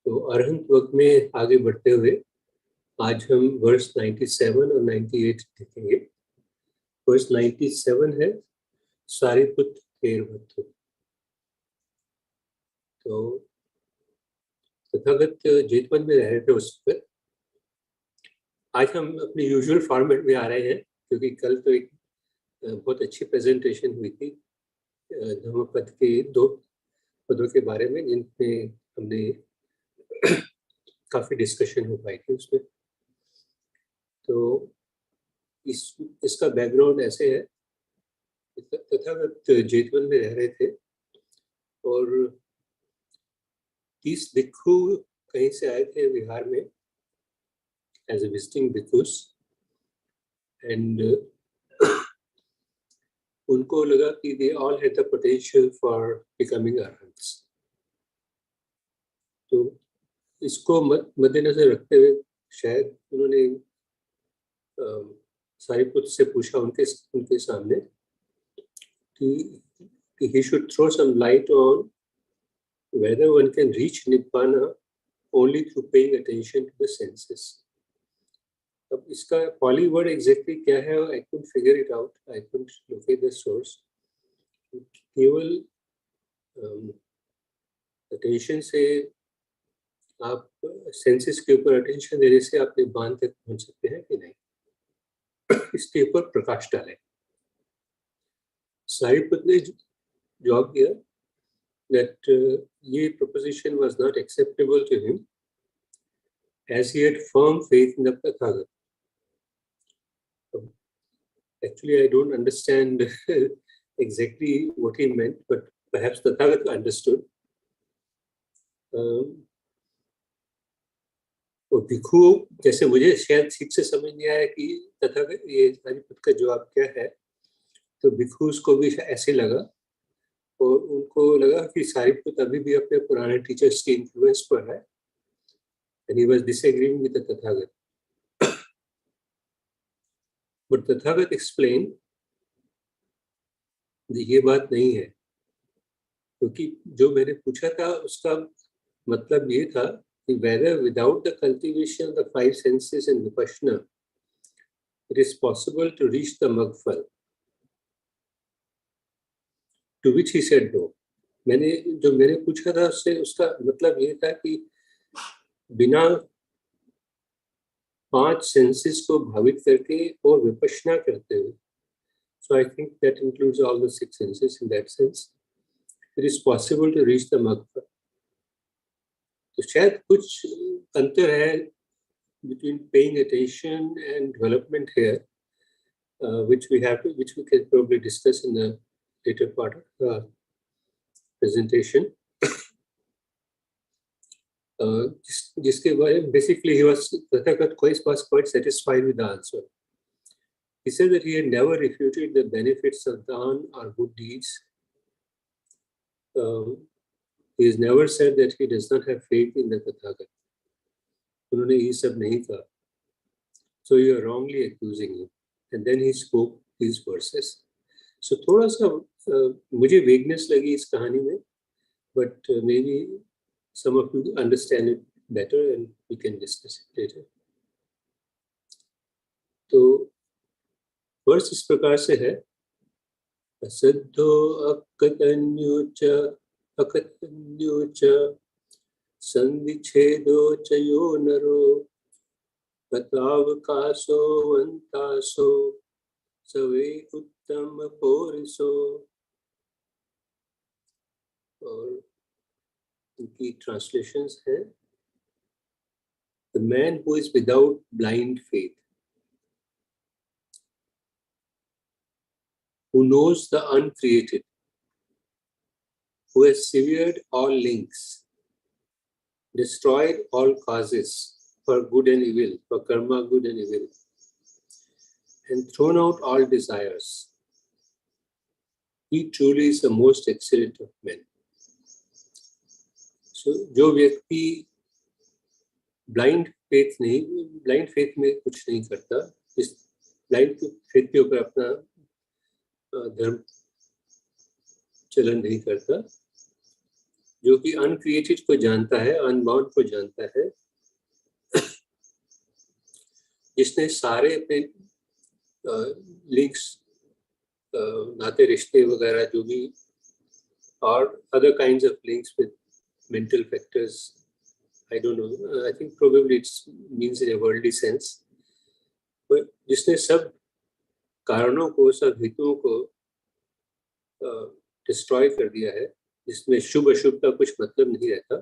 तो अरहंत वक्त में आगे बढ़ते हुए आज हम वर्स 97 और 98 देखेंगे। वर्स 97 है सारिपुत थेरवथु। तो तथागत जेतवन में रह रहे थे उस पर। आज हम अपने यूजुअल फॉर्मेट में आ रहे हैं क्योंकि कल तो एक बहुत अच्छी प्रेजेंटेशन हुई थी धम्मपद के 2 पदों के बारे में, जिनमें हमने काफी डिस्कशन हो पाई थी उसमें। तो इसका बैकग्राउंड ऐसे है, तथागत जेतवन में रह रहे थे और 30 भिक्षु कहीं से आए थे बिहार में एज ए विजिटिंग भिक्षुस, एंड उनको लगा कि they all had the potential for becoming अरहंट्स। तो इसको मद्देनजर रखते हुए शायद उन्होंने सारिपुत्र से पूछा उनके सामने कि he should throw some light on whether one can reach Nibbana only through paying attention to the senses. अब इसका Pali word exactly क्या है, I couldn't figure it out. I couldn't locate the source. केवल attention से आप senses के ऊपर attention देने से आप निब्बान तक पहुंच सकते हैं कि नहीं, इसके ऊपर प्रकाश डालें। सारिपुत्र ने जवाब दिया that ये proposition was not acceptable to him as he had firm faith in the Tathagat. Actually, I don't understand exactly what he meant, but perhaps Tathagat understood. और भिक्षु जैसे मुझे शायद ठीक से समझ नहीं आया कि तथागत ये सारिपुत्र का जवाब क्या है, तो भिक्षु को भी ऐसे लगा और उनको लगा कि सारिपुत्र अभी भी अपने पुराने टीचर्स के इन्फ्लुएंस पर है, and he was disagreeing with the Tathagat. But Tathagat explained ये बात नहीं है, क्योंकि जो मैंने पूछा था उसका मतलब ये था कि whether without the cultivation of the 5 senses in Vipassana it is possible to reach the Magphal. To which he said no. मैंने पूछा था उससे उसका मतलब ये था कि बिना 5 सेंसेस को भावित करके और विपश्यना करते हुए, so I think that includes all the 6 senses in that sense, it is possible to reach the Magphal. तो शायद कुछ अंतर है between paying attention and development here, which we can probably discuss in the later part of the presentation. जिसके बारे में basically he was quite satisfied with the answer. He said that he had never refuted the benefits of dhan or good deeds. He has never said that he does not have faith in the Tathagat. उन्होंने ये सब नहीं कहा. So you are wrongly accusing him. And then he spoke these verses. So थोड़ा सा मुझे vagueness लगी इस कहानी में, but maybe some of you understand it better and we can discuss it later. तो वर्स इस प्रकार से है, असद्धो अकतन्यो च संविच्छेदो च यो नरो पतावकाशो वंतासो सवे उत्तम पोरिसो। और उनकी ट्रांसलेशंस है, The man who is without blind faith, who knows the uncreated, who has severed all links, destroyed all causes for good and evil, for karma good and evil, and thrown out all desires, he truly is the most excellent of men. So, जो व्यक्ति blind faith में कुछ नहीं करता, इस blind faith के ऊपर अपना धर्म चलन नहीं करता, जो कि अनक्रिएटेड को जानता है, अनबाउंड को जानता है, जिसने सारे अपने लिंक्स, नाते रिश्ते वगैरह जो भी, और other kinds of links with mental factors, I don't know, I think probably it means in a worldly sense, but जिसने सब कारणों को, सब हितों को डिस्ट्रॉय कर दिया है, जिसमें शुभ अशुभ का कुछ मतलब नहीं रहता,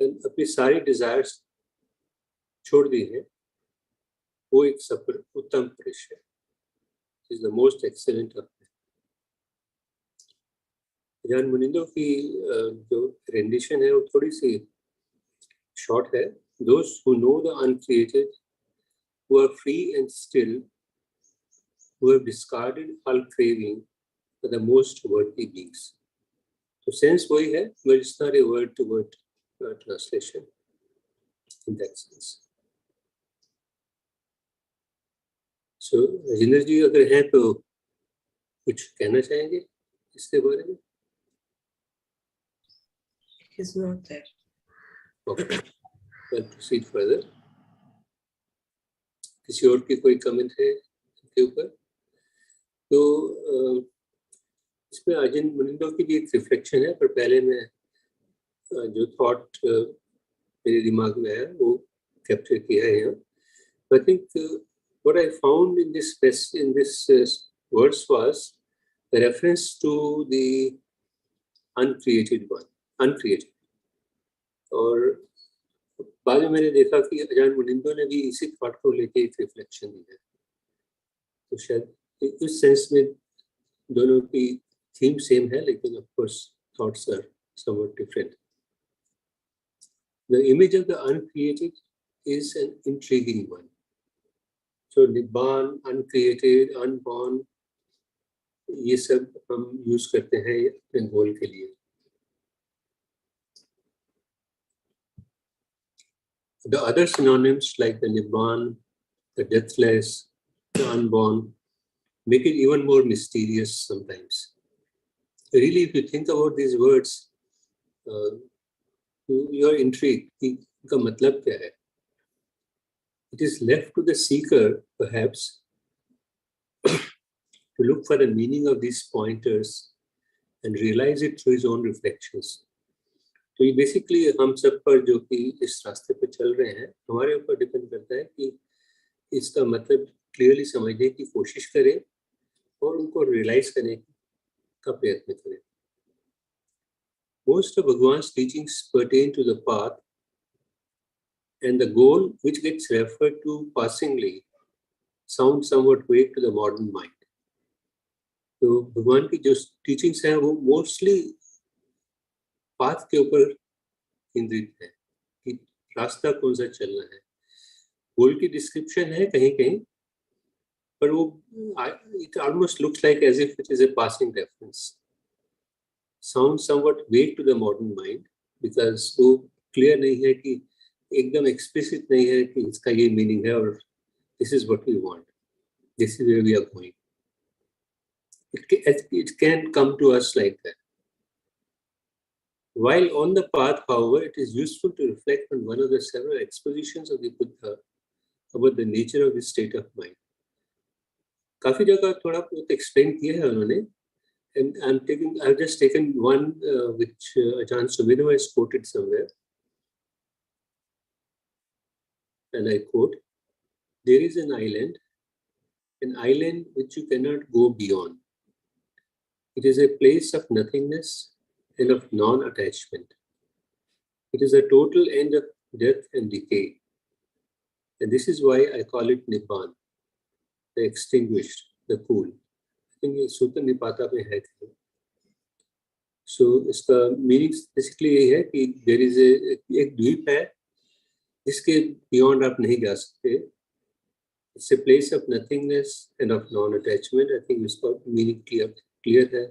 अपनी सारी डिजायर्स छोड़ दी है, वो एक सफल उत्तम पुरुष है, is the most excellent of. जान मुनिंदो की जो रेंडिशन है वो थोड़ी सी शॉर्ट है। Those who know the uncreated, who are free and still, who have discarded all craving, are the most worthy beings. तो सेंस वही है, but it's not a word to word translation in that sense. So Rajendra जी अगर हैं तो कुछ कहना चाहेंगे इसके बारे में? He's not there. Okay, we'll proceed further. किसी और की कोई कमेंट है इसके ऊपर? तो इसमें अजन मुनिंदो की भी एक रिफ्लेक्शन है, पर पहले मैं जो थॉट मेरे दिमाग में है वो कैप्चर किया है यहाँ। I think what I found in this verse was the reference to the uncreated one, uncreated. और बाद में मैंने देखा कि अजान मुनिंदो ने भी इसी थॉट को लेके एक रिफ्लेक्शन दी है, तो शायद इस सेंस में दोनों की थीम सेम है, लेकिन of course thoughts are somewhat different. The image of the uncreated is an intriguing one. So निब्बान, uncreated, unborn, ये सब हम यूज करते हैं अपने गोल के लिए। The other synonyms like the nibbana, the deathless, the unborn, make it even more mysterious sometimes. Really, if you think about these words, you are intrigued कि इनका मतलब क्या है? It is left to the seeker, perhaps, to look for the meaning of these pointers and realize it through his own reflections. तो ये basically हम सब पर जो कि इस रास्ते पर चल रहे हैं, हमारे ऊपर डिपेंड करता है कि इसका मतलब क्लियरली समझने की कोशिश करें और उनको रियलाइज करने का प्रयत्न करें। Most of Bhagwan's teachings pertain to the path, and the goal, which gets referred to passingly, sounds somewhat vague to the modern mind. तो भगवान की जो टीचिंग्स हैं वो मोस्टली पाथ के ऊपर केंद्रित है कि रास्ता कौन सा चलना है। गोल की डिस्क्रिप्शन है कहीं कहीं, पर वो it almost looks like as if it is a passing reference. Sounds somewhat vague to the modern mind because वो क्लियर नहीं है कि एकदम एक्सप्लिसिट नहीं है कि इसका ये मीनिंग है और this is what we want, this is where we are going. It can come to us like that. While on the path, however, it is useful to reflect on one of the several expositions of the Buddha about the nature of this state of mind. काफी जगह थोड़ा बहुत explain किया है उन्होंने, and I've just taken one which Ajahn Sumedho has quoted somewhere, and I quote: "There is an island which you cannot go beyond. It is a place of nothingness and of non-attachment. It is a total end of death and decay. And this is why I call it Nibbana, the extinguished, the cool." I think ये सूत्र निपाता में है। So इसका meaning basically ये है कि there is एक द्वीप है जिसके बियॉन्ड आप नहीं जा सकते। It's a place of nothingness and of non-attachment. I think इसका मीनिंग क्लियर है।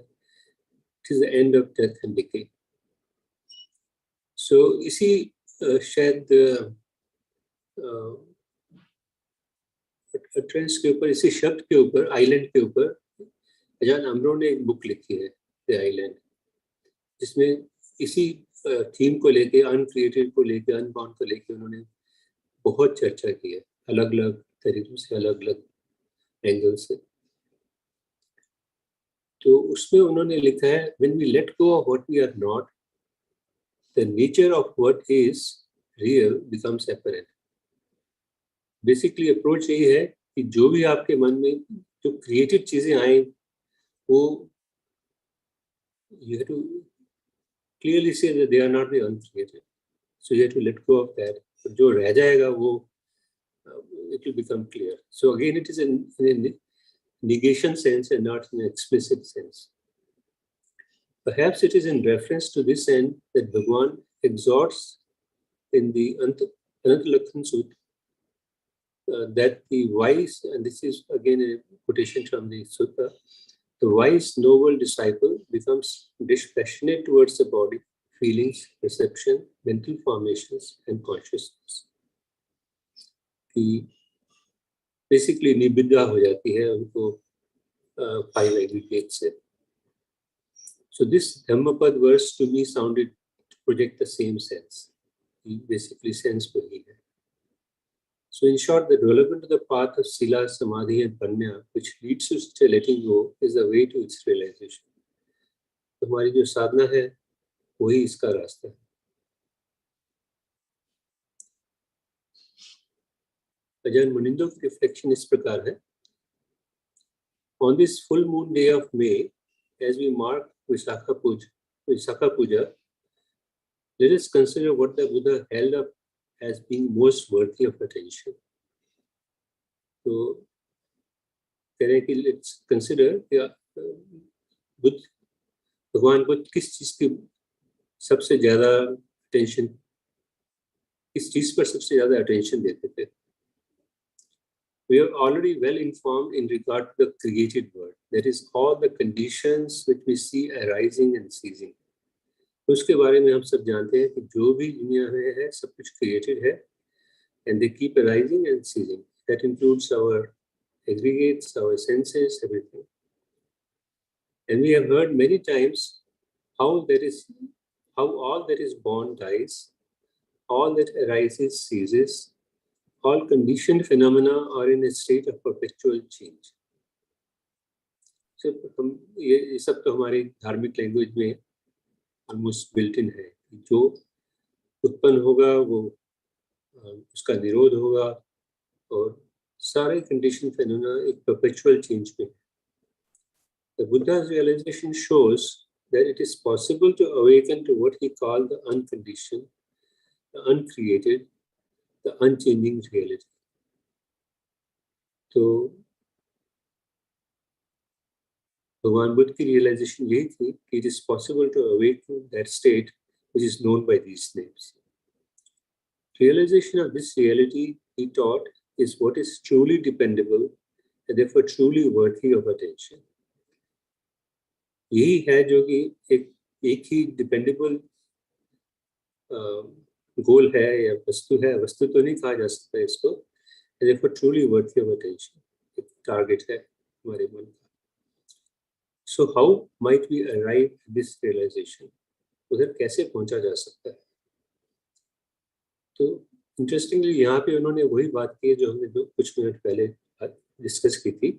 It is the end of death and decay. So इसी शायद ट्रेंस के ऊपर, इसी शब्द के ऊपर, आइलैंड के ऊपर, अजान अमरो ने एक बुक लिखी है द आइलैंड, जिसमें इसी थीम को लेके, अनक्रिएटेड को लेके, अनबाउंड को लेके उन्होंने बहुत चर्चा की है, अलग अलग तरीकों से, अलग अलग एंगल से। तो उसमें उन्होंने लिखा है, when we let go of what we are not, the nature of what is real becomes apparent. Basically approach यही है कि जो भी आपके मन में जो क्रिएटिव चीजें आए, वो you have to clearly say that they are not the uncreated. So you have to let go of that. जो रह जाएगा वो it will become clear. So again, it is in negation sense and not in an explicit sense. Perhaps it is in reference to this end that Bhagwan exhorts in the Anantalakhan Sutta that the wise, and this is again a quotation from the Sutta, the wise, noble disciple becomes dispassionate towards the body, feelings, perception, mental formations, and consciousness. कि basically निबिद्धा हो जाती है उनको 5 aggregates से. So this Dhammapad verse to me sounded to project the same sense. Basically sense वही है. So in short, the development of the path of Sila, Samadhi and Panya, which leads to such a letting go, is the way to its realization. तो हमारी जो साधना है वही इसका रास्ता है. अजय मुनिंदो की रिफ्लेक्शन इस प्रकार है. On this full moon day of May, as we mark Visakha Puja, let us consider what the Buddha held up as being most worthy of attention. So, let's consider भगवान को किस चीज की सबसे ज्यादा अटेंशन, किस चीज पर सबसे ज्यादा अटेंशन देते थे. We are already well informed in regard to the created world, that is all the conditions which we see arising and ceasing. तो उसके बारे में हम सब जानते हैं कि जो भी दुनिया में है सब कुछ created है, and they keep arising and ceasing. That includes our aggregates, our senses, everything. And we have heard many times how all that is born dies, all that arises ceases, all conditioned phenomena are in a state of perpetual change. So ये सब तो हमारी धार्मिक language में almost built in है. जो उत्पन्न होगा वो उसका निरोध होगा, और सारे कंडीशन फेनोमेना एक perpetual change में. The Buddha's realization shows that it is possible to awaken to what he called the unconditioned, the uncreated, the unchanging reality. तो भगवान बुद्ध की रियलाइजेशन यही थी कि it is possible to awaken that state which is known by these names. Realization of this reality, he taught, is what is truly dependable and therefore truly worthy of attention. यही है जो कि एक ही dependable गोल है या वस्तु है. वस्तु तो नहीं कहा जा सकता इसको, therefore truly worthy of attention. एक टारगेट है हमारे मन का. So how might we arrive at this realization? उधर कैसे पहुंचा जा सकता है? तो इंटरेस्टिंगली यहाँ पे उन्होंने वही बात की है जो हमने कुछ मिनट पहले डिस्कस की थी.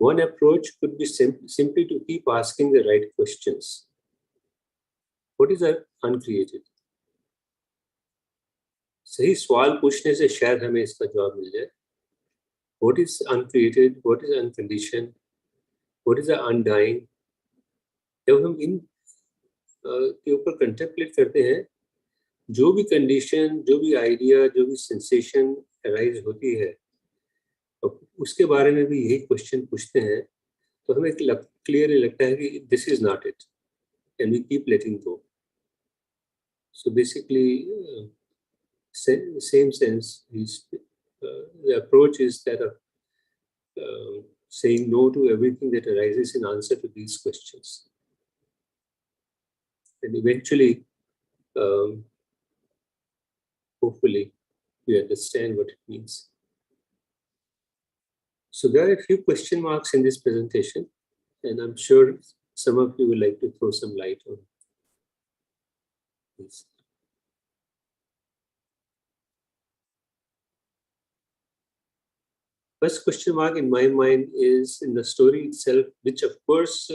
One approach could be simply to keep asking the right questions. What is uncreated? सही सवाल पूछने से शायद हमें इसका जवाब मिल जाए. What is uncreated? What is unconditioned? What is the undying? जब हम इन के ऊपर कंटेम्पलेट करते हैं, जो भी कंडीशन, जो भी आइडिया, जो भी सेंसेशन अराइज होती है, तो उसके बारे में भी यही क्वेश्चन पूछते हैं, तो हमें क्लियरली लगता है कि this is not it, and we keep letting go. So basically same sense, the approach is that of saying no to everything that arises in answer to these questions. And eventually, hopefully, we understand what it means. So there are a few question marks in this presentation, and I'm sure some of you would like to throw some light on. please. First question mark in my mind is in the story itself, which of course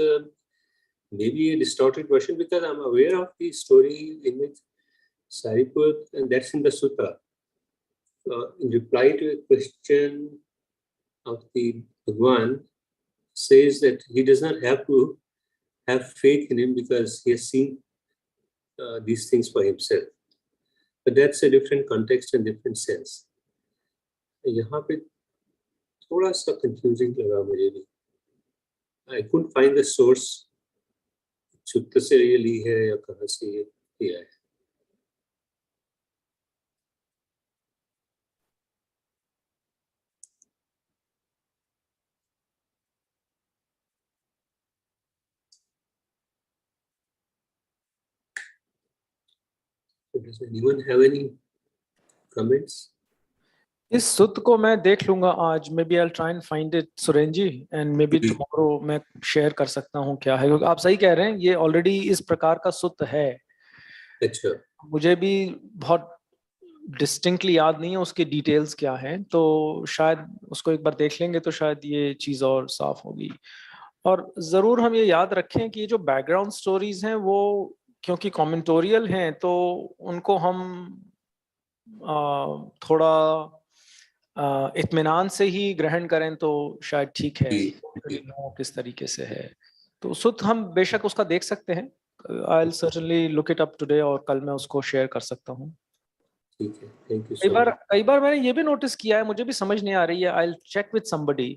may be a distorted version, because I'm aware of the story in which Sariput, and that's in the sutta. In reply to a question of the Bhagwan, says that he does not have to have faith in him because he has seen these things for himself. But that's a different context and different sense. यहाँ पे थोड़ा सा confusing लगा मुझे भी. I couldn't find the source. सूत्र से ये ली है या कहाँ से ये लिया है. Does anyone have any comments? इस सुत को मैं देख लूंगा आज. Maybe I'll try and find it, Suren ji, and maybe tomorrow मैं शेयर कर सकता हूँ क्या है, क्योंकि आप सही कह रहे हैं, ये ऑलरेडी इस प्रकार का सुत है. अच्छा. मुझे भी बहुत डिस्टिंक्टली याद नहीं है उसके डिटेल्स क्या हैं, तो शायद उसको एक बार देख लेंगे तो शायद ये चीज और साफ होगी. और जरूर हम ये याद रखें कि ये जो बैकग्राउंड स्टोरीज हैं वो क्योंकि कमेंटोरियल हैं, तो उनको हम थोड़ा इत्मीनान से ही ग्रहण करें तो शायद ठीक है. किस तरीके से है तो सुत हम बेशक उसका देख सकते हैं. I'll certainly look it up today, और कल मैं उसको शेयर कर सकता हूँ. ठीक है, थैंक यू. कई बार मैंने ये भी नोटिस किया है, मुझे भी समझ नहीं आ रही है, I'll check with somebody,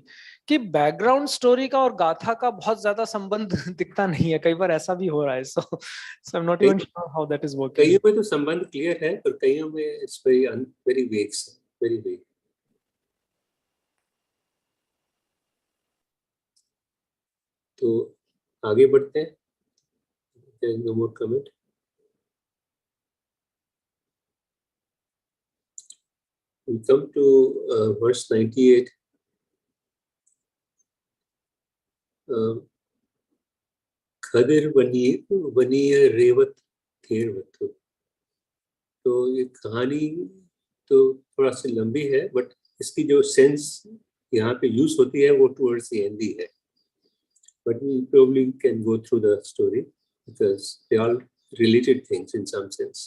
कि बैकग्राउंड स्टोरी का और गाथा का बहुत ज्यादा संबंध दिखता नहीं है. कई बार ऐसा भी हो रहा है. So I'm not even sure how that is working. कईयों में तो संबंध क्लियर है, पर कईयों में it's very vague, very vague. तो आगे बढ़ते हैं. There is no more comment. We come to verse 98. खदिर वनीय Revata थेरवतु. तो ये कहानी तो थोड़ा सी लंबी है, बट इसकी जो सेंस यहाँ पे यूज होती है वो टुवर्ड्स द एंड ही है. But we probably can go through the story because they all related things in some sense.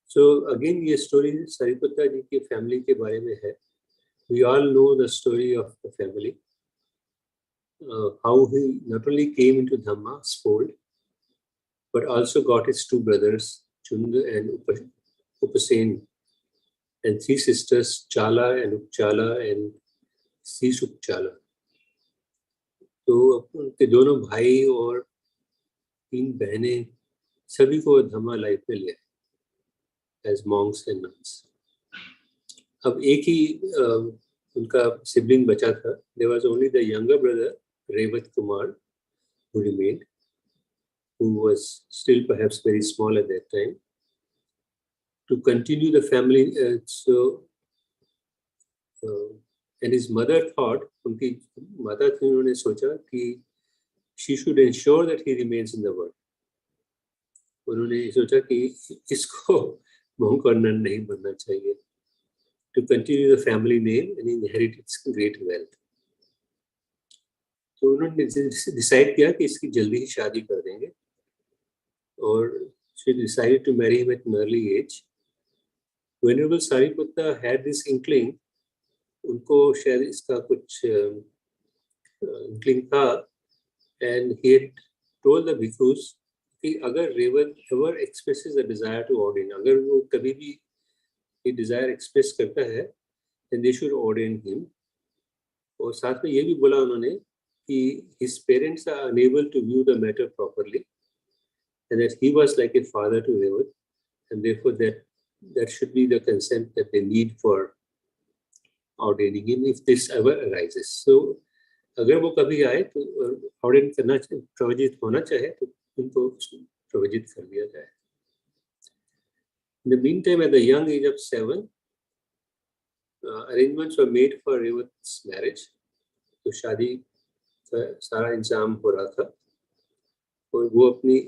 So again, ये story सारिपुत्ता जी की family के बारे में है. We all know the story of the family. How he not only came into Dhamma's fold, but also got his two brothers, Chunda and Upasen, and three sisters, Chala and Upchala and Sisupchala. तो उनके दोनों भाई और तीन बहनें सभी को धम्मा life में लिया एज मॉन्क्स एंड नन्स. अब एक ही उनका सिबलिंग बचा था. There was only the younger brother Revat Kumar who remained, who was still perhaps very small at that time, to continue the family. And his mother thought, उनकी माता थी, उन्होंने सोचा कि she should ensure that he remains in the world. उन्होंने सोचा कि इसको monk और nun नहीं बनना चाहिए, to continue the family name and inherit its great wealth. तो उन्होंने डिसाइड किया कि इसकी जल्दी ही शादी कर देंगे, और she decided to marry him at an early age. Whenever Sariputta had this inkling, उनको शायद इसका कुछ इनक्लिंग था, and he had told the bhikkhus कि अगर Revata ever expresses a desire to ordain, अगर वो कभी भी ये desire express करता है, then they should ordain him. और साथ में ये भी बोला उन्होंने कि his parents are unable to view the matter properly, and that he was like a father to Revat, and therefore that should be the consent that they need for ordaining him if this ever arises. So अगर वो कभी आए तो ordained करना प्रवजित होना चाहे तो उनको प्रवजित कर दिया जाए. In the meantime, at the young age of 7, arrangements were made for Revat's marriage. तो शादी का सारा इंतजाम हो रहा था, और वो अपनी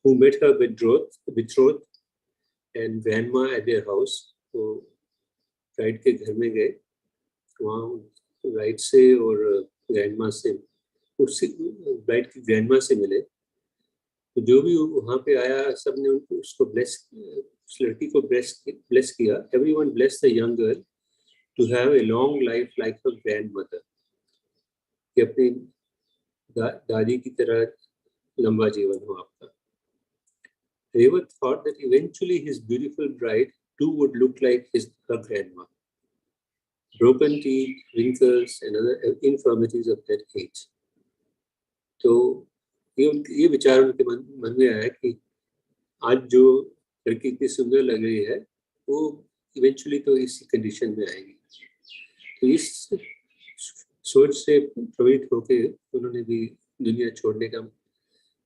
who met her betrothed and grandma at their house. तो ब्राइड के घर में गए, वहाँ ब्राइड से और ग्रैंडमा से, उससे ब्राइड की ग्रैंडमा से मिले। तो जो भी वहाँ पे आया सबने उनको उसको उस लड़की को ब्लेस किया। Everyone bless the young girl to have a long life like her grandmother, कि अपनी दादी की तरह लंबा जीवन हो आपका। Revat thought that eventually his beautiful bride too would look like her grandma. Broken teeth, wrinkles, and other infirmities of that age. तो ये विचार उनके मन में आया कि आज जो लड़की इतनी सुंदर लग रही है वो इवेंचुअली तो इसी कंडीशन में आएगी। तो इस सोच से प्रभावित होकर उन्होंने भी दुनिया छोड़ने का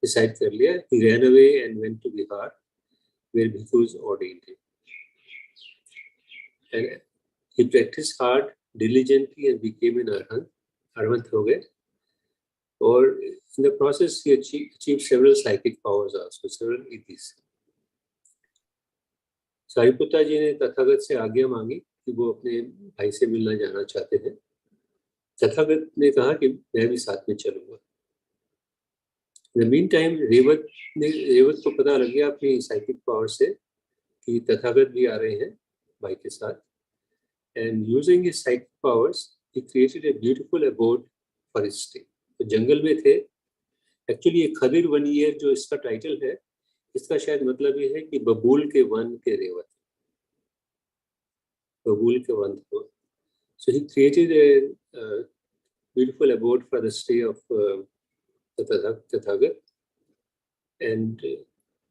डिसाइड कर लिया। He ran away and went to Bihar, where bhikkhus ordained him. And he practiced hard, diligently, and became an arhant. Arhant हो गए। और in the process he achieved several psychic powers also, several इतिस। Sariputta जी ने तथागत से आज्ञा मांगी कि वो अपने भाई से मिलना जाना चाहते हैं। तथागत ने कहा कि मैं भी साथ में चलूंगा। In the meantime, रेवत को पता लग गया अपनी साइकिक पावर से कि तथागत भी आ रहे हैं भाई के साथ। And using his psychic powers, he created a beautiful abode for his stay. तो जंगल में थे। एक्चुअली ये खदिर वन ईयर जो इसका टाइटल है, इसका शायद मतलब ये है कि बबूल के वन के रेवत, बबूल के वन को। So he created a beautiful abode for the stay of Tathagata, and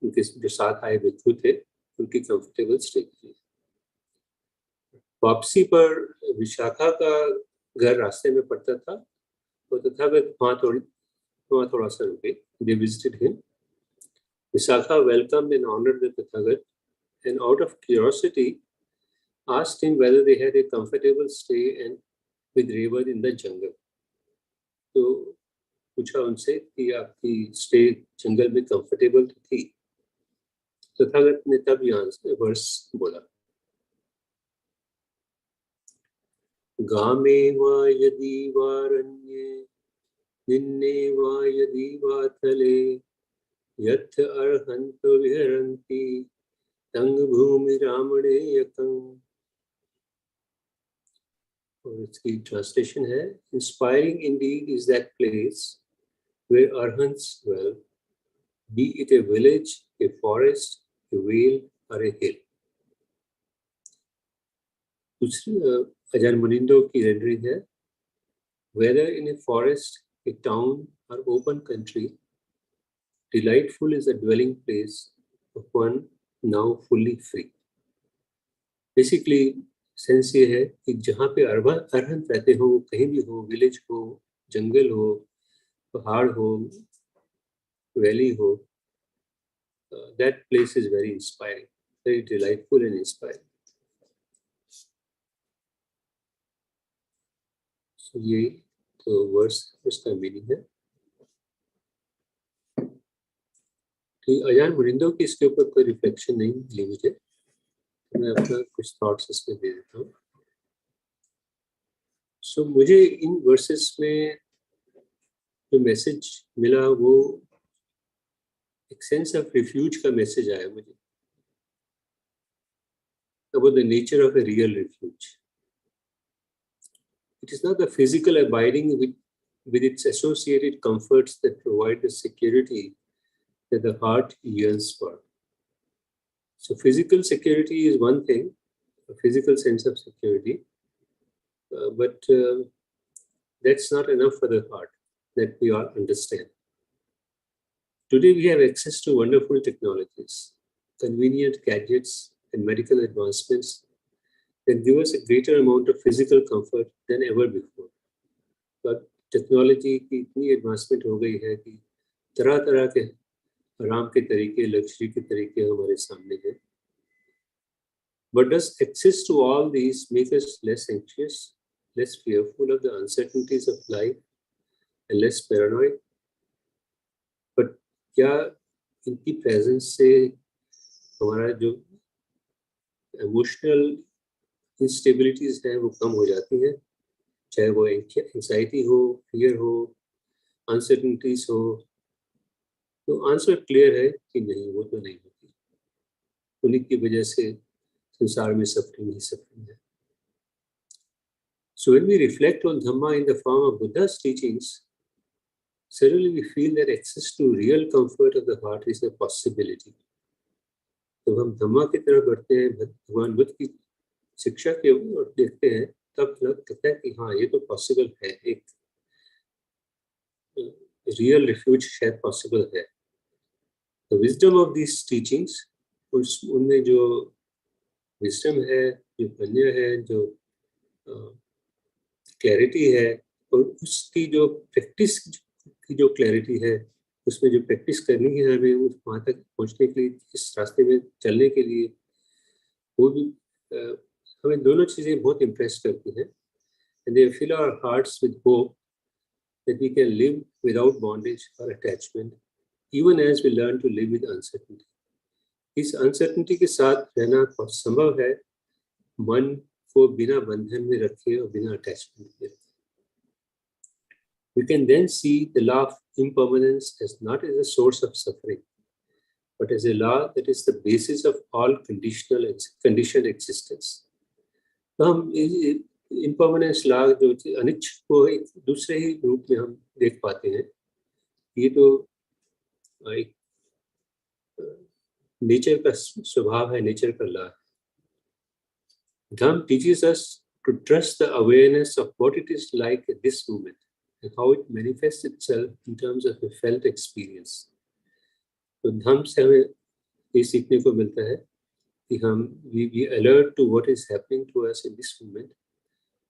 उनके जो साथ आए भिक्षु थे उनकी कंफर्टेबल स्टे के लिए। वापसी पर विशाखा का घर रास्ते में पड़ता था, तो तथागत वहाँ थोड़ा सा रुके। They visited him. Visakha welcomed and honored the Tathagat, and out of curiosity asked him whether they had a comfortable stay and with Revat in the jungle. तो पूछा उनसे कि आपकी स्टे जंगल में कंफर्टेबल थी। तथागत ने तब यहाँ से वर्स बोला, गामे वा यदि वारण्ये निन्ने वा यदि वा थले यथ अर्हन्त विहरन्ति तंग भूमि रामणे यकं। और इसकी ट्रांसलेशन है, inspiring Indeed is that place where arhants dwell, be it a village, a forest, a vale, or a hill. दूसरी अजान मुनिंदो की रेंडरिंग है, whether in a forest, a town, or open country, delightful is the dwelling place of one now fully free. Basically, sense ये है कि जहाँ पे अरहंत रहते हो, कहीं भी हो, विलेज हो, जंगल हो, पहाड़ हो, वैली हो, that place is very inspiring, very delightful and inspiring. So ये तो वर्स उसका मीनिंग है। तो अजान मुनिंदो की इसके ऊपर कोई रिफ्लेक्शन नहीं मिली मुझे, तो मैं अपना कुछ थॉट्स इसमें दे देता हूँ। सो मुझे इन वर्सेस में जो मैसेज मिला वो एक सेंस ऑफ रिफ्यूज का मैसेज आया मुझे, about the nature of a real refuge. It is not the physical abiding with its associated comforts that provide the security that the heart yearns for. So physical security is one thing, a physical sense of security, but that's not enough for the heart, that we all understand. Today we have access to wonderful technologies, convenient gadgets, and medical advancements that give us a greater amount of physical comfort than ever before. But technology की इतनी advancement हो गई है कि तरह तरह के आराम के तरीके, लग्जरी के तरीके हमारे सामने हैं। But does access to all these make us less anxious, less fearful of the uncertainties of life, and less paranoid? But क्या इनकी प्रेजेंस से हमारा जो इमोशनल इंस्टेबिलिटीज है वो कम हो जाती हैं, चाहे वो एंजाइटी हो, फियर हो, अनसर्टनिटीज हो। तो आंसर क्लियर है कि नहीं, वो तो नहीं होती। उन्हीं की वजह से संसार में सफरिंग ही सफरिंग है। So when we reflect on Dhamma in the form of Buddha's teachings, suddenly we feel that access to real comfort of the heart is a possibility. जब हम धम्मा की तरफ बढ़ते हैं, भगवान बुद्ध की शिक्षा के और देखते हैं, तब लगता है कि हाँ, ये तो पॉसिबल है, एक रियल रिफ्यूज शायद पॉसिबल है। The wisdom of these teachings, उनमें जो विजडम है, जो पुण्य है, जो क्लैरिटी है, और उसकी जो प्रैक्टिस की जो क्लैरिटी है, उसमें जो प्रैक्टिस करनी है हमें उस वहाँ तक पहुँचने के लिए, इस रास्ते में चलने के लिए, वो भी हमें दोनों चीज़ें बहुत इम्प्रेस करती हैं। And they fill our hearts with hope that we can live without bondage or attachment, even as we learn to live with uncertainty. इस अनसर्टनिटी के साथ रहना संभव है, मन को बिना बंधन में रखे और बिना अटैचमेंट के। We can then see the law of impermanence as not as a source of suffering, but as a law that is the basis of all conditioned existence. तो हम इम्पर्मानेंस लॉ जो अनिच्छ को एक दूसरे ही रूप में हम देख पाते हैं। ये तो एक नेचर का स्वभाव है, नेचर का लॉ है। Dham teaches us to trust the awareness of what it is like at this moment and how it manifests itself in terms of a felt experience. तो धम्म से हमें ये सीखने को मिलता है कि हम we alert to what is happening to us in this moment,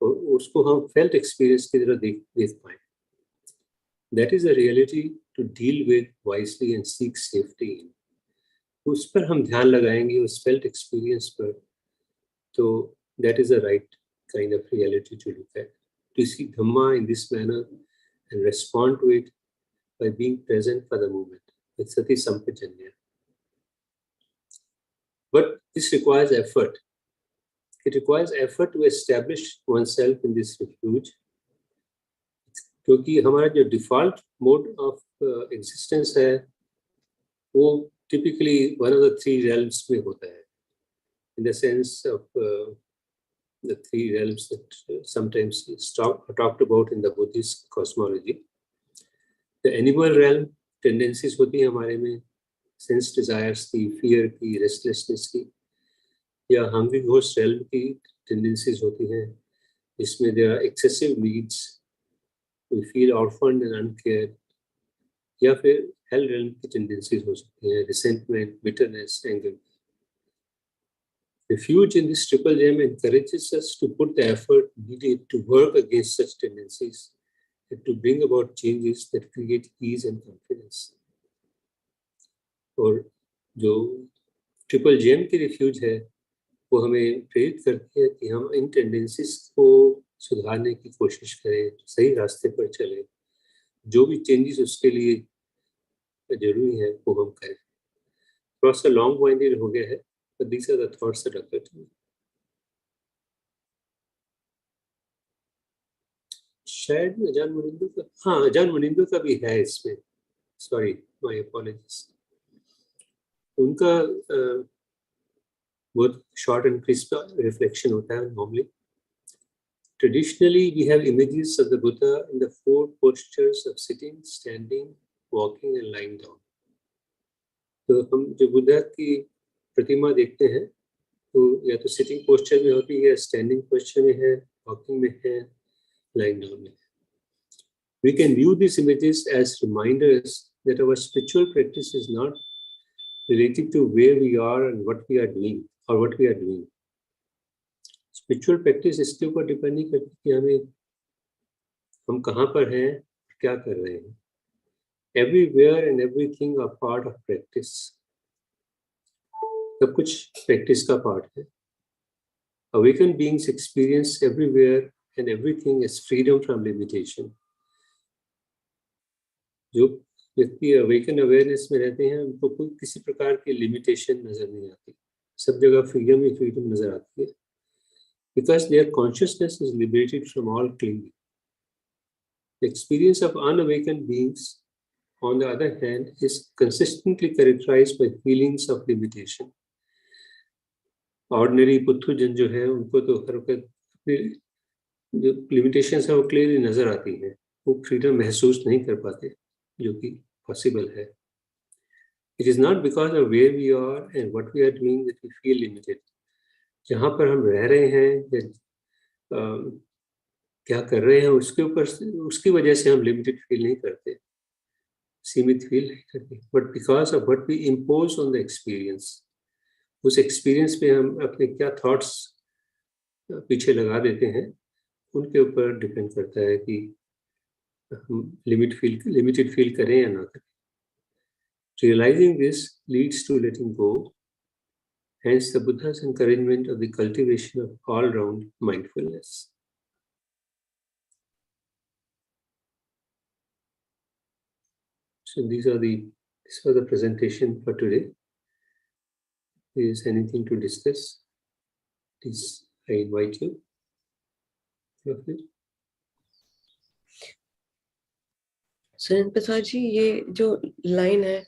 और उसको हम फेल्ट एक्सपीरियंस की तरह देख पाए। That is a reality to deal with wisely and seek safety in. उस पर हम ध्यान लगाएंगे, उस फेल्ट एक्सपीरियंस पर, तो that is the right kind of reality to look at. To see Dhamma in this manner and respond to it by being present for the moment with Sati Sampajanya. But this requires effort. It requires effort to establish oneself in this refuge, क्योंकि हमारा जो default mode of existence है वो typically one of the three realms में होता है, in the sense of the three realms that sometimes is talked about in the Buddhist cosmology. The animal realm, tendencies होती हैं हमारे में, sense desires की, fear की, restlessness की, या hungry ghost realm की tendencies होती हैं, इसमें there are excessive needs, we feel orphaned and uncared, या फिर hell realm की tendencies हो सकती हैं, resentment, bitterness, anger. Refuge in this triple gem encourages us to put the effort needed to work against such tendencies and to bring about changes that create ease and confidence. और जो triple GeM की refuse है वो हमें प्रेरित करती है कि हम इन टेंडेंसीज को सुधारने की कोशिश करें, सही रास्ते पर चलें, जो भी चेंजेस उसके लिए जरूरी है वो हम करें। थोड़ा सा लॉन्ग वाइंडेड हो गया है, but these are the thoughts that occur to me. शायद अजान मुनिंदो का, हाँ अजान मुनिंदो का भी है इसमें, सॉरी माय अपॉलॉजीज। उनका बहुत शॉर्ट एंड क्रिस्प रिफ्लेक्शन होता है normally. Traditionally, we have images of the Buddha in the four postures of sitting, standing, walking and lying down. तो हम जो बुद्धा की प्रतिमा देखते हैं तो या तो सिटिंग पोस्चर में होती है, स्टैंडिंग पोस्चर में है, वॉकिंग में है, लाइंग डाउन में। We can view these images as reminders that our spiritual practice is not related to where we are and what we are doing or what we are doing. Spiritual practice इसके ऊपर depend नहीं करती कि हम कहाँ पर हैं, क्या कर रहे हैं। Everywhere and everything are part of practice. सब कुछ प्रैक्टिस का पार्ट है। Awakened beings experience everywhere and everything as freedom from limitation. जो व्यक्ति अवेकन अवेयरनेस में रहते हैं उनको कोई किसी प्रकार की लिमिटेशन नजर नहीं आती, सब जगह फ्रीडम ही फ्रीडम नजर आती है, because their consciousness is liberated from all clinging. The experience of unawakened beings, on the other hand, is consistently characterized by feelings of limitation. Ordinary पुथुजन जो है उनको तो हर वक्त जो लिमिटेशंस है वो क्लियरली नजर आती है, वो फ्रीडम महसूस नहीं कर पाते जो कि पॉसिबल है. It is not because of where we are and what we are doing that we feel limited. जहाँ पर हम रह रहे हैं या क्या कर रहे हैं उसके ऊपर उसकी वजह से हम लिमिटेड फील नहीं करते, सीमित फील नहीं करते, but because of what we impose on the experience. उस एक्सपीरियंस पे हम अपने क्या थॉट्स पीछे लगा देते हैं उनके ऊपर डिपेंड करता है कि हम लिमिटेड फील करें या ना करें. Realizing this leads to letting go. Hence, the Buddha's encouragement of the cultivation of all-round mindfulness. So this was the presentation for today. Is anything to discuss? Please, I invite you. Surendra Prasad ji, ये जो line है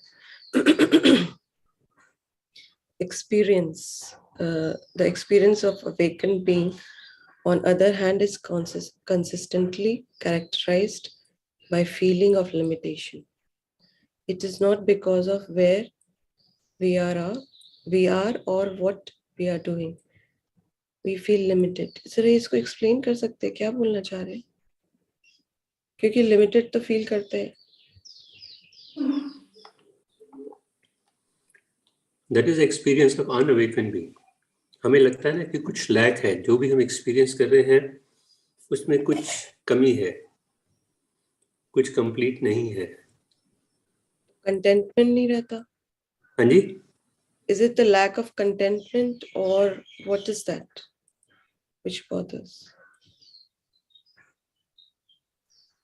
experience, the experience of awakened being, on other hand, is consistently characterized by feeling of limitation. It is not because of where we are or what we are doing. We feel limited. Sir इसको explain कर सकते हैं, क्या बोलना चाह रहे हैं? क्योंकि limited तो feel करते हैं. That is the experience of unawakened being. हमें लगता है ना कि कुछ लैक है, जो भी हम एक्सपीरियंस कर रहे हैं उसमें कुछ कमी है, कुछ कंप्लीट नहीं है. Contentment नहीं रहता. हाँ जी. Is it the lack of contentment or what is that which bothers?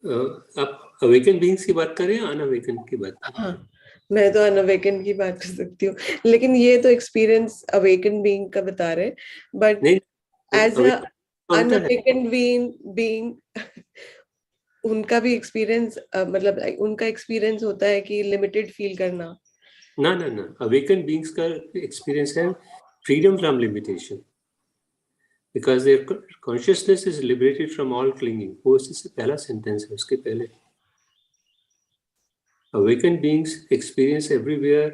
आप अवेकन बीइंग्स की बात कर रहे हैं या अनअवेकन की बात कर रहे हैं? हाँ, मैं तो अनअवेकन की बात कर सकती हूँ, लेकिन ये तो एक्सपीरियंस अवेकन बीइंग का बता रहे, बट एज अ अनअवेकन बीइंग उनका भी एक्सपीरियंस, मतलब उनका एक्सपीरियंस होता है कि लिमिटेड फील करना. ना ना ना, अवेकन बीइंग्स का एक्सपीरियंस है freedom from limitation, because their consciousness is liberated from all clinging. वो उससे पहला सेंटेंस है, उसके पहले. Awakened beings experience everywhere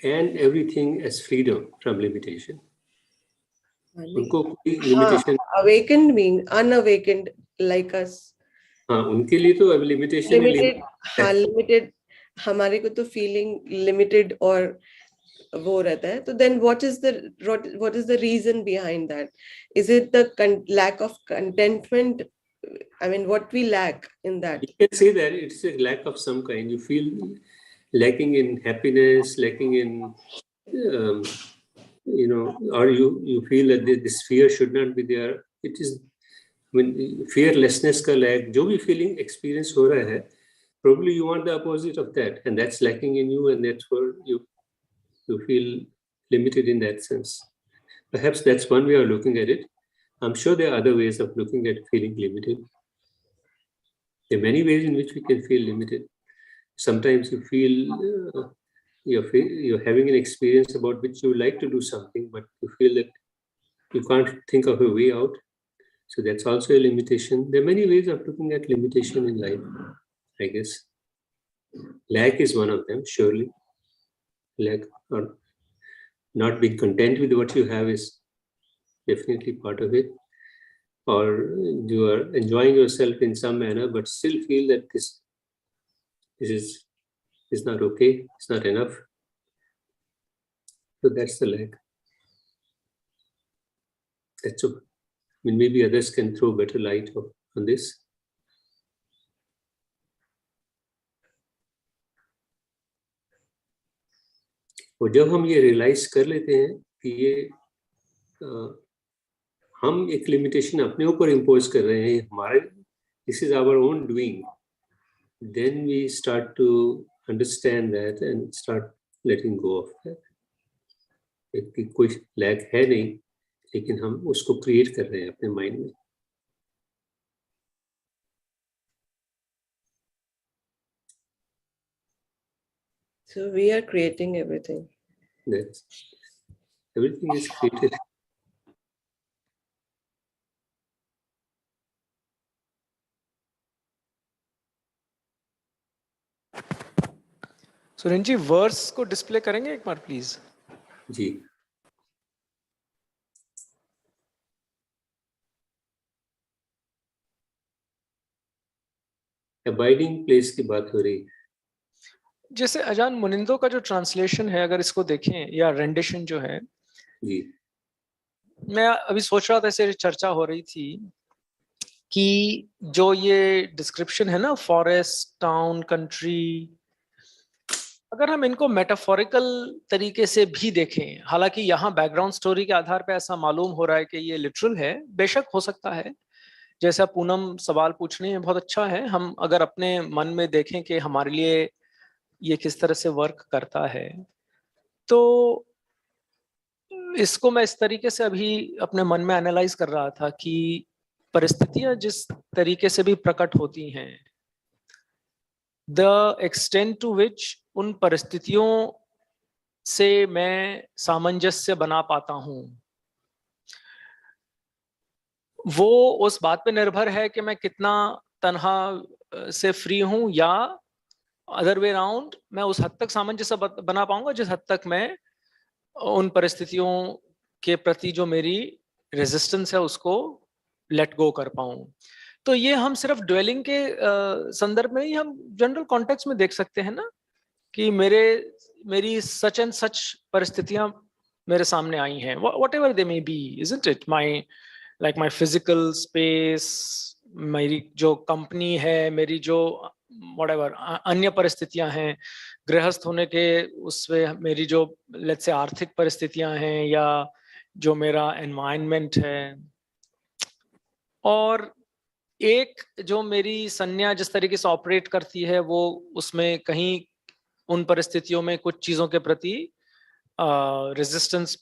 and everything as freedom from limitation. उनको कोई limitation. Awakened being, unawakened like us. हाँ, उनके लिए तो अब लिमिटेशन लिमिटेड. हाँ, लिमिटेड. हमारे को तो फीलिंग लिमिटेड और वो रहता है. तो then what is the reason behind that? Is it the lack of contentment? I mean, what we lack in that? You can say that it's a lack of some kind. You feel lacking in happiness, lacking in or you feel that this fear should not be there. It is when fearlessness का lack, जो भी feeling experience हो रहा है, probably you want the opposite of that, and that's lacking in you, and that's where you feel limited in that sense. Perhaps that's one way of looking at it. I'm sure there are other ways of looking at feeling limited. There are many ways in which we can feel limited. Sometimes you feel you're having an experience about which you like to do something, but you feel that you can't think of a way out. So that's also a limitation. There are many ways of looking at limitation in life, I guess. Lack is one of them, surely. Lack or not being content with what you have is definitely part of it. Or you are enjoying yourself in some manner, but still feel that this is not okay, it's not enough. So that's the lack. That's all. I mean, maybe others can throw better light on this. और जब हम ये realise कर लेते हैं कि ये हम एक लिमिटेशन अपने ऊपर इम्पोज कर रहे हैं, हमारे this is our own doing, then we start to understand that and start letting go of that. कि कोई लैक है नहीं, लेकिन हम उसको क्रिएट कर रहे हैं अपने माइंड में. So we are creating everything. That's, everything is created. Suren ji verse को डिस्प्ले करेंगे एक बार प्लीज. जी. अबाइडिंग प्लेस की बात हो रही. जैसे अजान मुनिंदो का जो ट्रांसलेशन है, अगर इसको देखें या रेंडिशन जो है, जी. मैं अभी सोच रहा था, ऐसे चर्चा हो रही थी कि जो ये डिस्क्रिप्शन है ना, फॉरेस्ट, टाउन, कंट्री, अगर हम इनको मेटाफोरिकल तरीके से भी देखें, हालांकि यहाँ बैकग्राउंड स्टोरी के आधार पे ऐसा मालूम हो रहा है कि ये लिटरल है, बेशक हो सकता है. जैसा पूनम सवाल पूछ रही है, बहुत अच्छा है. हम अगर अपने मन में देखें कि हमारे लिए ये किस तरह से वर्क करता है, तो इसको मैं इस तरीके से अभी अपने मन में एनालाइज कर रहा था कि परिस्थितियां जिस तरीके से भी प्रकट होती हैं, द एक्सटेंट टू विच उन परिस्थितियों से मैं सामंजस्य बना पाता हूं, वो उस बात पे निर्भर है कि मैं कितना तन्हा से फ्री हूं, या अदर वे राउंड मैं उस हद तक सामंजस्य बना पाऊंगा जिस हद तक मैं उन परिस्थितियों के प्रति जो मेरी रेजिस्टेंस है उसको लेट गो कर पाऊं. तो ये हम सिर्फ ड्वेलिंग के संदर्भ में ही हम जनरल कॉन्टेक्स्ट में देख सकते हैं ना, कि मेरी सच एंड सच परिस्थितियां मेरे सामने आई हैं, whatever they may be, isn't it? like my physical space, मेरी जो कंपनी है, मेरी जो whatever अन्य परिस्थितियां हैं, गृहस्थ होने के उसमें मेरी जो लेट्स से आर्थिक परिस्थितियां हैं, या जो मेरा एनवायरनमेंट है, और एक जो मेरी संज्ञा जिस तरीके से ऑपरेट करती है, वो उसमें कहीं उन परिस्थितियों में कुछ चीजों के प्रति रेजिस्टेंस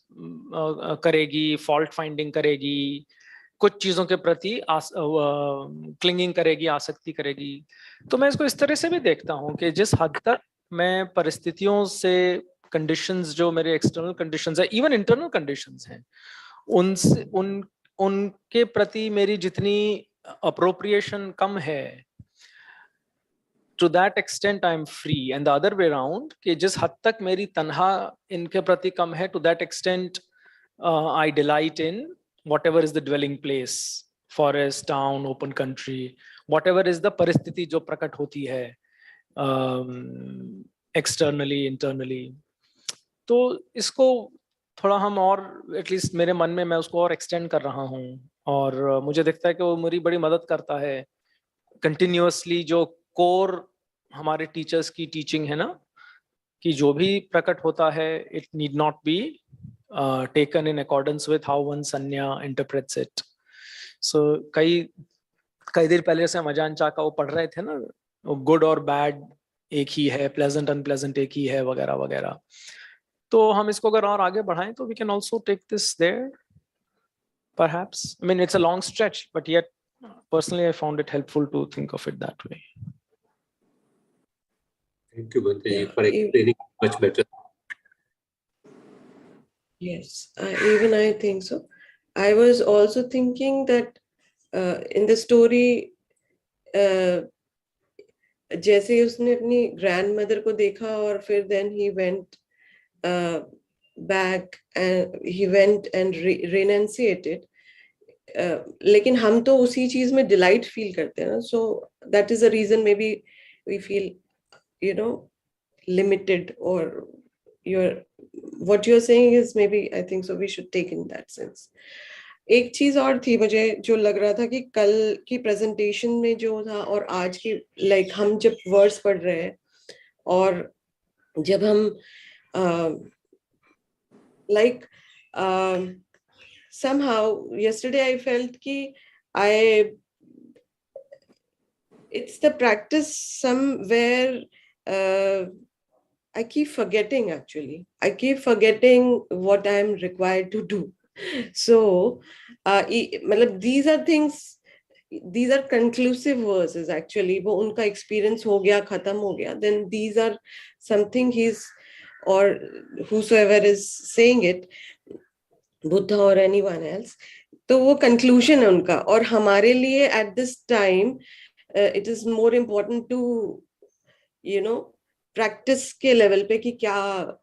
करेगी, फॉल्ट फाइंडिंग करेगी, कुछ चीजों के प्रति क्लिंगिंग करेगी, आसक्ति करेगी. तो मैं इसको इस तरह से भी देखता हूं कि जिस हद तक मैं परिस्थितियों से, कंडीशंस जो मेरे एक्सटर्नल कंडीशंस है, इवन इंटरनल कंडीशंस हैं, उनसे उनके प्रति मेरी जितनी अप्रोप्रिएशन कम है, to that extent I am free. And the other way around, कि जिस हद तक मेरी तन्हा इनके प्रति कम है, to that extent I delight in whatever is the dwelling place, forest, town, open country, whatever is the परिस्थिति जो प्रकट होती है externally, internally. तो इसको थोड़ा हम और एटलीस्ट मेरे मन में मैं उसको और एक्सटेंड कर रहा हूँ, और मुझे दिखता है कि वो मेरी बड़ी मदद करता है कंटिन्यूअसली. जो कोर हमारे टीचर्स की टीचिंग है ना, कि जो भी प्रकट होता है, it need not be taken in accordance with how one संज्ञा इंटरप्रेट्स इट. सो कई देर पहले से हम अजान चा का वो पढ़ रहे थे ना, गुड और बैड एक ही है, प्लेजेंट अनप्लेजेंट एक ही है, वगैरह वगैरह. तो हम इसको अगर और आगे बढ़ाएं तो we can also take this there perhaps. I mean, it's a long stretch, but yet personally I found it helpful to think of it that way. Thank you, Bhante, for explaining much better. Yes, even I think so. I was also thinking that in the story, जैसे उसने अपनी grandmother को देखा और फिर then he went back and he went and renunciated. लेकिन हम तो उसी चीज में डिलाइट फील करते हैं ना, so that is the reason maybe we feel, you know, limited, or what you're saying is maybe I think so we should take in that sense. एक चीज और थी मुझे जो लग रहा था कि कल की प्रेजेंटेशन में जो था और आज की, लाइक हम जब वर्ड्स पढ़ रहे हैं और जब हम like somehow yesterday I felt कि it's the practice somewhere. I keep forgetting, actually. I keep forgetting what I'm required to do. So, these are things, these are conclusive verses actually. वो उनका experience हो गया, खत्म हो गया. Then these are something he's, or whosoever is saying it, Buddha or anyone else. तो वो conclusion है उनका. और हमारे लिए at this time, it is more important to, practice के level पे कि क्या,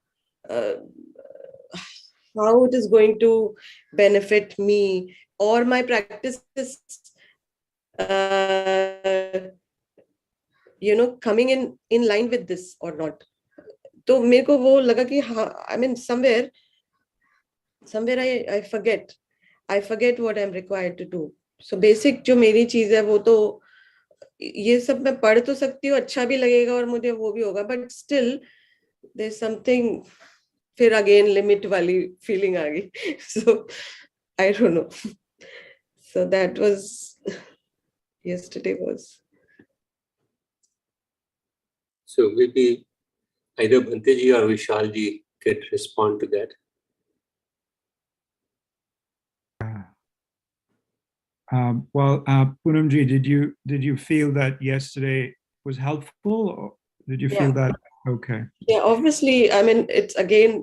how it is going to benefit me, or my practice is, coming in line with this or not. तो मेरे को वो लगा कि हाँ, I mean somewhere I forget what I'm required to do. So basic जो मेरी चीज है वो तो ये सब मैं पढ़ तो सकती हूँ, अच्छा भी लगेगा और मुझे वो भी होगा, but still there's something, फिर again limit वाली feeling आ गई. So I don't know. So that was, yesterday was. So maybe either Bhanteji or Vishalji can respond to that. Well, Poonamji, did you feel that yesterday was helpful, or did you feel that okay? Yeah, obviously. I mean, it's again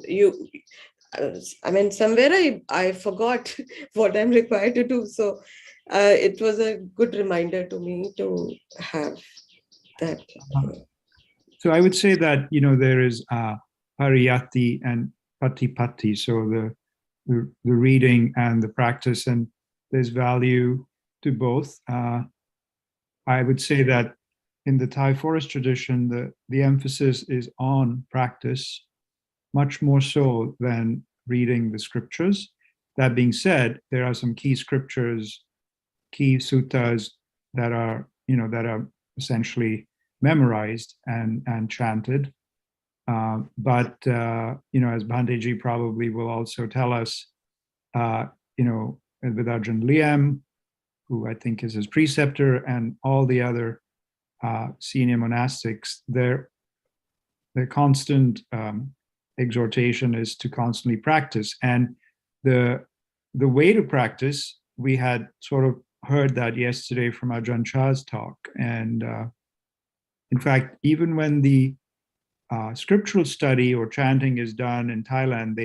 somewhere I forgot what I'm required to do. So it was a good reminder to me to have that. So I would say that there is pariyati and patipatti. So the reading and the practice, and there's value to both. I would say that in the Thai forest tradition, the emphasis is on practice, much more so than reading the scriptures. That being said, there are some key scriptures, key suttas that are essentially memorized and chanted. But as Bhandeji probably will also tell us, with Ajahn Liam, who I think is his preceptor, and all the other senior monastics, their constant exhortation is to constantly practice. And the way to practice, we had sort of heard that yesterday from Ajahn Chah's talk. And in fact, even when the scriptural study or chanting is done in Thailand,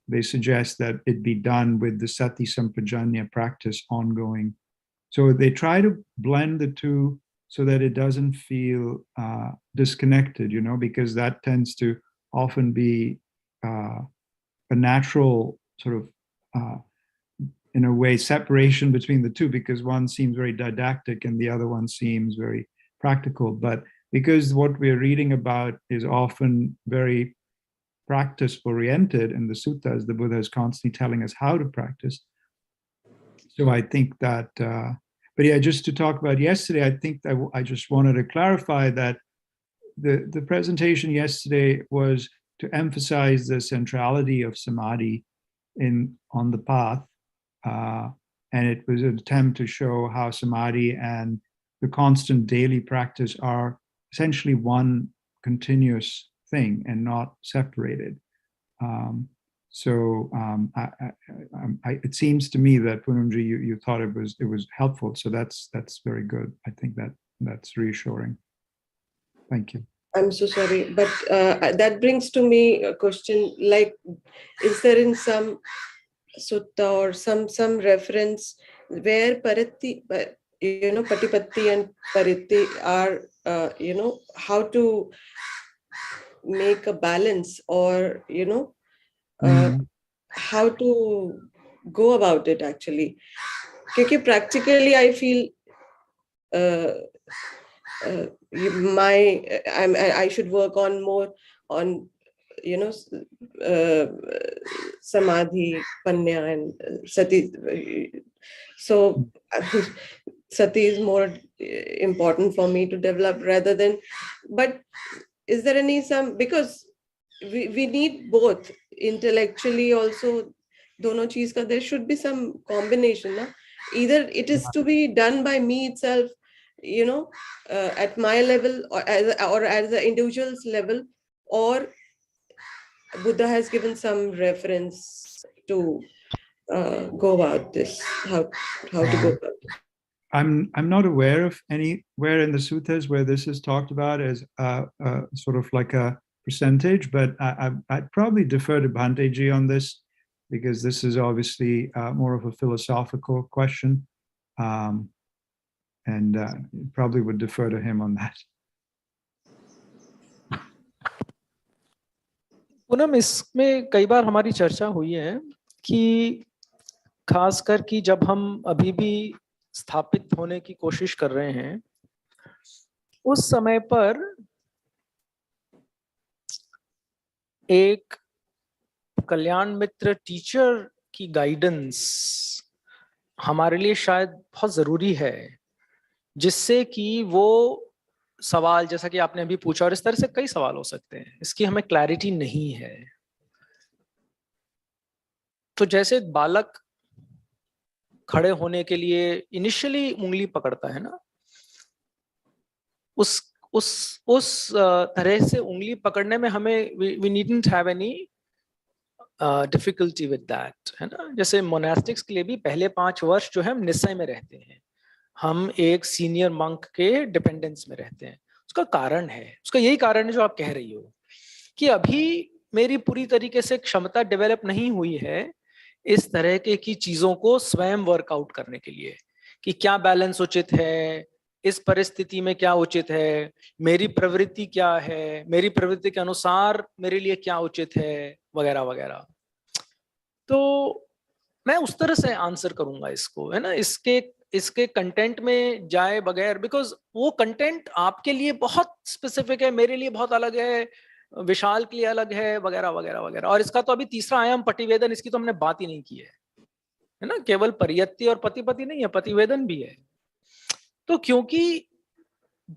they suggest that it be done with the Sati Sampajanya practice ongoing. So they try to blend the two so that it doesn't feel disconnected, because that tends to often be a natural sort of, in a way, separation between the two, because one seems very didactic and the other one seems very practical. But because what we're reading about is often very practice oriented in the suttas, the Buddha is constantly telling us how to practice. So I think that, but yeah, just to talk about yesterday, I think that I just wanted to clarify that the presentation yesterday was to emphasize the centrality of samadhi on the path, and it was an attempt to show how samadhi and the constant daily practice are essentially one continuous thing and not separated. It seems to me that Poonamji, you thought it was helpful, so that's very good. I think that's reassuring. Thank you. I'm so sorry, but that brings to me a question, like, is there in some sutta or some reference where patipatti and paritti are, how to make a balance, or how to go about it actually? Because practically I feel I should work on more on samadhi, panya, and sati. So sati is more important for me to develop rather than. But is there because we need both intellectually also. Dono cheez ka, there should be some combination. Na? Either it is to be done by me itself, at my level or as the individual's level, or Buddha has given some reference to go about this, how to go about it. I'm not aware of anywhere in the suttas where this is talked about as sort of like a percentage, but I'd probably defer to Bhanteji on this, because this is obviously more of a philosophical question, and probably would defer to him on that. Poonam, इसमें कई बार हमारी चर्चा हुई है कि खासकर कि जब हम अभी भी स्थापित होने की कोशिश कर रहे हैं, उस समय पर एक कल्याण मित्र टीचर की गाइडेंस हमारे लिए शायद बहुत जरूरी है, जिससे कि वो सवाल जैसा कि आपने अभी पूछा, और इस तरह से कई सवाल हो सकते हैं, इसकी हमें क्लैरिटी नहीं है। तो जैसे बालक खड़े होने के लिए इनिशियली उंगली पकड़ता है ना, उस तरह से उंगली पकड़ने में हमें we needn't have any difficulty with that, है ना। जैसे मोनास्टिक्स के लिए भी पहले 5 वर्ष जो है हम निश्चय में रहते हैं, हम एक सीनियर मंक के डिपेंडेंस में रहते हैं। उसका कारण है, उसका यही कारण है जो आप कह रही हो, कि अभी मेरी पूरी तरीके से क्षमता डेवलप नहीं हुई है इस तरह की चीजों को स्वयं वर्कआउट करने के लिए, कि क्या बैलेंस उचित है, इस परिस्थिति में क्या उचित है, मेरी प्रवृत्ति क्या है, मेरी प्रवृत्ति के अनुसार मेरे लिए क्या उचित है, वगैरह वगैरह। तो मैं उस तरह से आंसर करूंगा इसको, है ना, इसके कंटेंट में जाए बगैर, बिकॉज वो कंटेंट आपके लिए बहुत स्पेसिफिक है, मेरे लिए बहुत अलग है, विशाल के लिए अलग है, वगैरह वगैरह वगैरह। और इसका तो अभी तीसरा आयाम पतिवेदन, इसकी तो हमने बात ही नहीं की है ना। केवल परियत्ति और पति नहीं है, पतिवेदन भी है। तो क्योंकि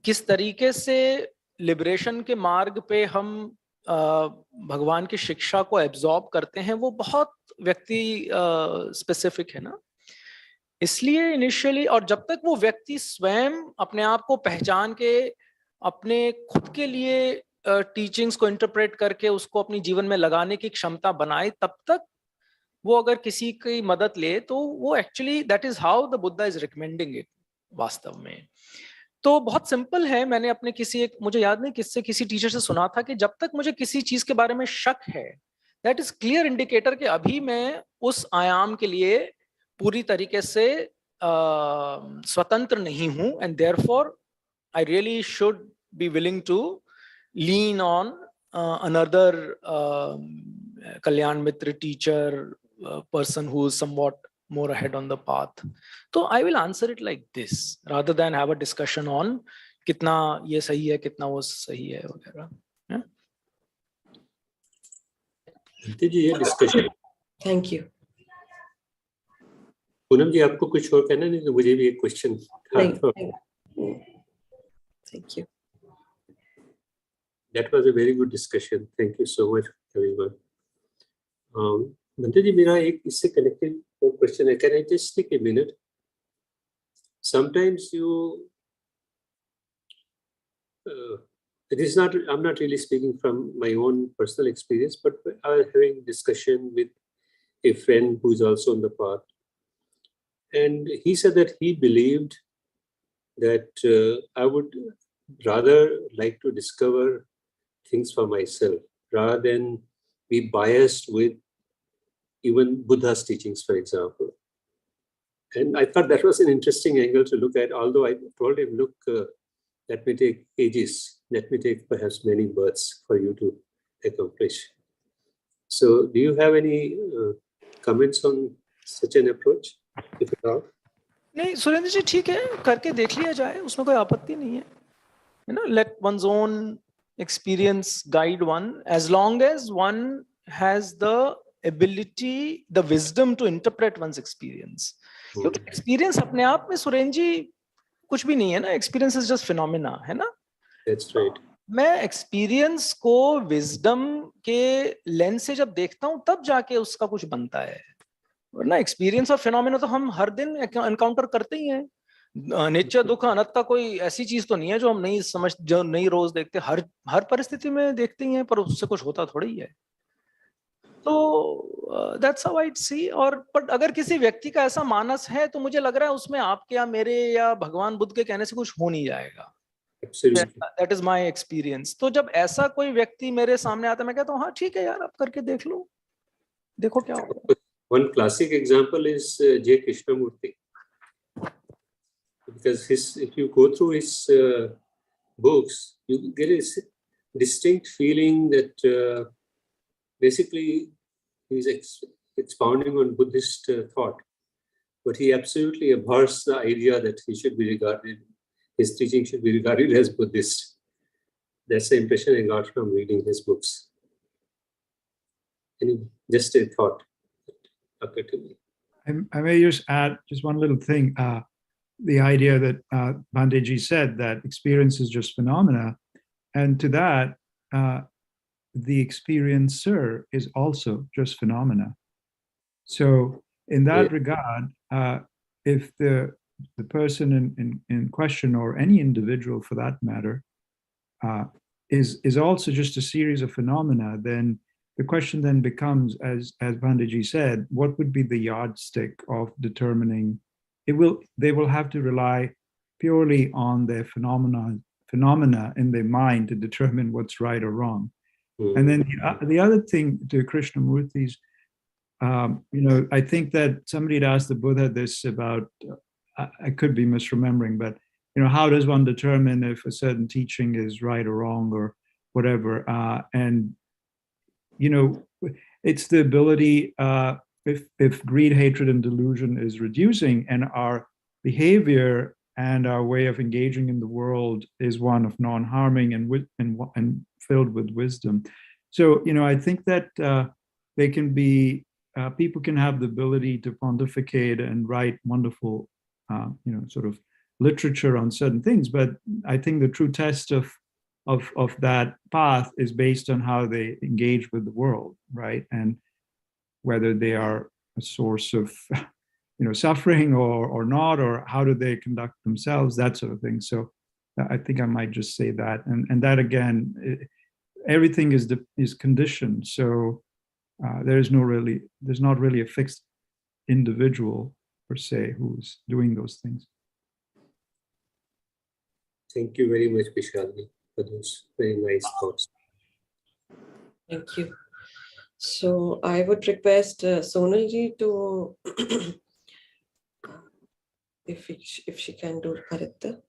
किस तरीके से लिबरेशन के मार्ग पे हम भगवान की शिक्षा को एब्जॉर्ब करते हैं, वो बहुत व्यक्ति स्पेसिफिक है ना। इसलिए इनिशियली, और जब तक वो व्यक्ति स्वयं अपने आप को पहचान के अपने खुद के लिए टीचिंग्स को इंटरप्रेट करके उसको अपनी जीवन में लगाने की क्षमता बनाए, तब तक वो अगर किसी की मदद ले तो वो actually that is how the Buddha is recommending it वास्तव में। तो बहुत सिंपल है। मैंने अपने मुझे याद नहीं किसी टीचर से सुना था कि जब तक मुझे किसी चीज के बारे में शक है, दैट इज क्लियर इंडिकेटर कि अभी मैं उस आयाम के लिए पूरी तरीके से स्वतंत्र नहीं हूं, and therefore I really should be willing to lean on another Kalyan Mitra teacher, person who is somewhat more ahead on the path. So I will answer it like this rather than have a discussion on कितना ये सही है, कितना वो सही है वगैरह। जी ये discussion. Thank you. Poonam ji आपको कुछ और कहना? नहीं तो मुझे भी एक क्वेश्चन था। Thank you. That was a very good discussion. Thank you so much, everyone. Bhante ji, मेरा एक इससे connected question है. Can I just take a minute? Sometimes it is not. I'm not really speaking from my own personal experience, but I was having discussion with a friend who is also on the path, and he said that he believed that I would rather like to discover things for myself rather than be biased with even Buddha's teachings, for example. And I thought that was an interesting angle to look at, although I told him, look, that may take ages, that may take perhaps many births for you to accomplish. So do you have any comments on such an approach, if at all? नहीं सुरेंद्र जी, ठीक है, करके देख लिया जाए, उसमें कोई आपत्ति नहीं है, you know, let one's own experience guide one, as long as one has the ability, the wisdom to interpret one's experience. क्योंकि एक्सपीरियंस अपने आप में सुरेंद्र जी कुछ भी नहीं है ना, एक्सपीरियंस इज जस्ट फिनोमेना, है ना। That's right. मैं एक्सपीरियंस को विजडम के लेंस से जब देखता हूं तब जाके उसका कुछ बनता है, वरना एक्सपीरियंस और फिनोमेना तो हम हर दिन एनकाउंटर करते ही हैं। नित्य दुख अनंता कोई ऐसी चीज तो नहीं है जो हम नहीं समझ, जो नहीं रोज देखते, हर परिस्थिति में देखते ही हैं, पर उससे कुछ होता थोड़ा ही है। तो दैट्स हाउ आई सी। और बट अगर किसी व्यक्ति का ऐसा मानस है तो मुझे लग रहा है उसमें आपके या मेरे या भगवान बुद्ध के कहने से कुछ हो नहीं जाएगा। Absolutely. That is my experience. तो जब ऐसा कोई व्यक्ति मेरे सामने आता है, मैं कहता हूँ हाँ ठीक है यार, आप करके देख लो, देखो क्या होगा। One classic example is J. Krishnamurti, because if you go through his books, you get a distinct feeling that basically he's expounding on Buddhist thought, but he absolutely abhors the idea that he should be regarded, his teaching should be regarded as Buddhist. That's the impression I got from reading his books. Anyway, just a thought that occurred to me. I may just add just one little thing. The idea that Bandeji said that experience is just phenomena, and to that, the experiencer is also just phenomena. So, in that regard, if the person in question, or any individual for that matter, is also just a series of phenomena, then the question then becomes, as Bandeji said, what would be the yardstick of determining? They will have to rely purely on their phenomena in their mind to determine what's right or wrong. And then the other thing to Krishnamurti's, I think that somebody had asked the Buddha this about, I could be misremembering, but how does one determine if a certain teaching is right or wrong or whatever? And it's the ability, if greed, hatred, and delusion is reducing, and our behavior and our way of engaging in the world is one of non-harming and filled with wisdom. So, I think that they can be, people can have the ability to pontificate and write wonderful, sort of literature on certain things. But I think the true test of that path is based on how they engage with the world, right? And whether they are a source of suffering or not, or how do they conduct themselves, that sort of thing. So I think I might just say that. And that again, everything is conditioned. So there's not really a fixed individual per se who's doing those things. Thank you very much, Vishalji, for those very nice thoughts. Thank you. So I would request Sonalji to, if she can do Arhant.